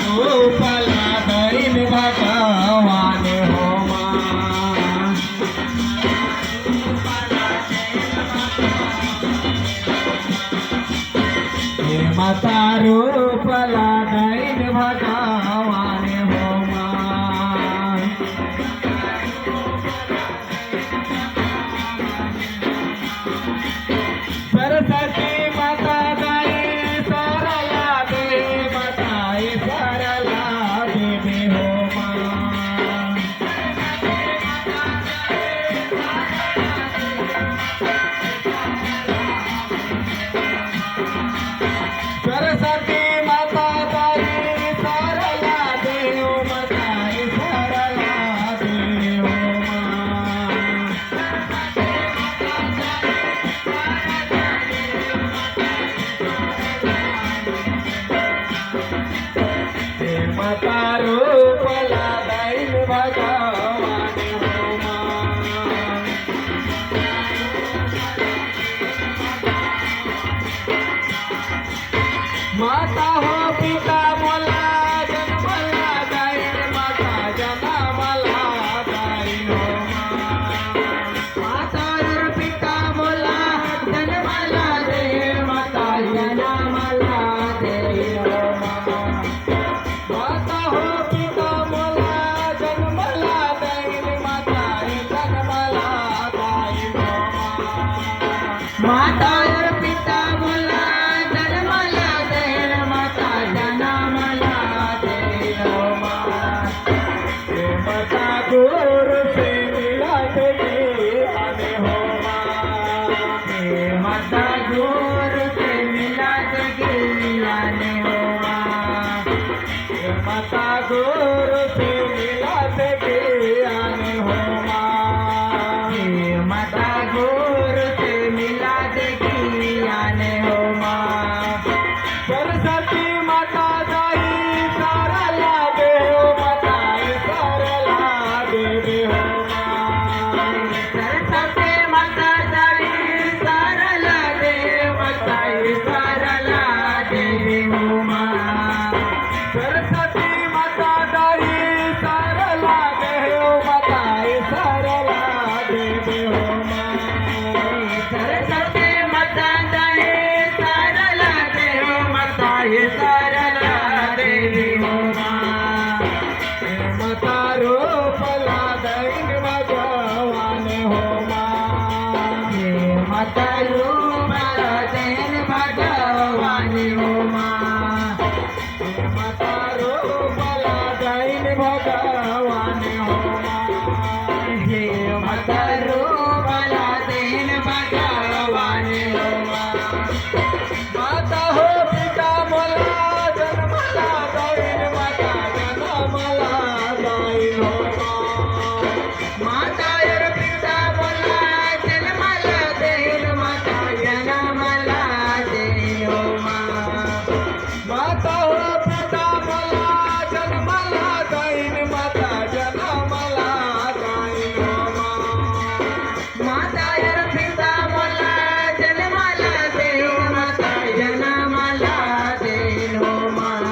रूपला then भगवान हो माँ हे माता रूपला दैन भगवान हो माँ सरस्वती माता गाई सरला दे माताई सरला देवी हो माँ सरस्वती माता गाई सरला देव माताई सरला देवी हो माँ माता रूपला दैन भगवान हो माँ माता हो पिता मला जन्मला दैन माता जन्मला दैन हो माँ माता और पिता मला जन्मला दैन माता जन्मला दैन हो माँ माता हो पिता मला जन्मला दैन माता जन्मला दैन हो माँ माता और पिता मला जन्मला दैन माता जन्मला दैन हो माँ माता गुरु से मिलत ज्ञान हो माँ माता गुरु से मिलत ज्ञान हो माँ माता गुरु से मिलत ज्ञान हो माँ माता गुरु से मिलत ज्ञान हो माँ सरस्वती माता गाई सरला देव माताई सरला देवी हो माँ सरस्वती माता गाई सरला देव माताई सरला देवी हो माँ सरस्वती माता गाई सरला देव माताई सरला देवी हो माँ सरस्वती माता गाई सरला देव माताई सरला देवी हो माँ माता रूपला दैन भगवान हो माँ माता रूपला दैन भगवान हो माँ माता रूपला दैन भगवान हो माँ हे माता रूपला दैन भगवान हो माँ माता हो पिता मला जन्मला दैन माता जन्मला दैन हो माँ माता और पिता मला जन्मला दैन माता जन्मला दैन हो माँ माता हो पिता मला जन्मला दैन माता जन्मला दैन हो माँ माता और पिता मला जन्मला दैन माता जन्मला दैन हो माँ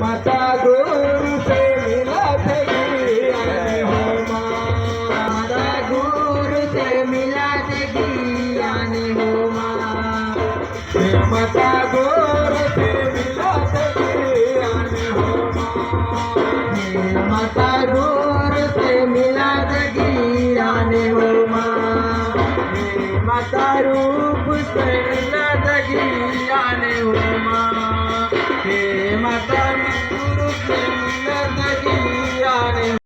माता गुरु से मिलत ज्ञान हो माँ माता गुरु से मिलत ज्ञान हो माँ माता गुरु से मिलत ज्ञान हो माँ माता गुरु से मिलत ज्ञान हो माँ माता रूप से मिलत ज्ञान हो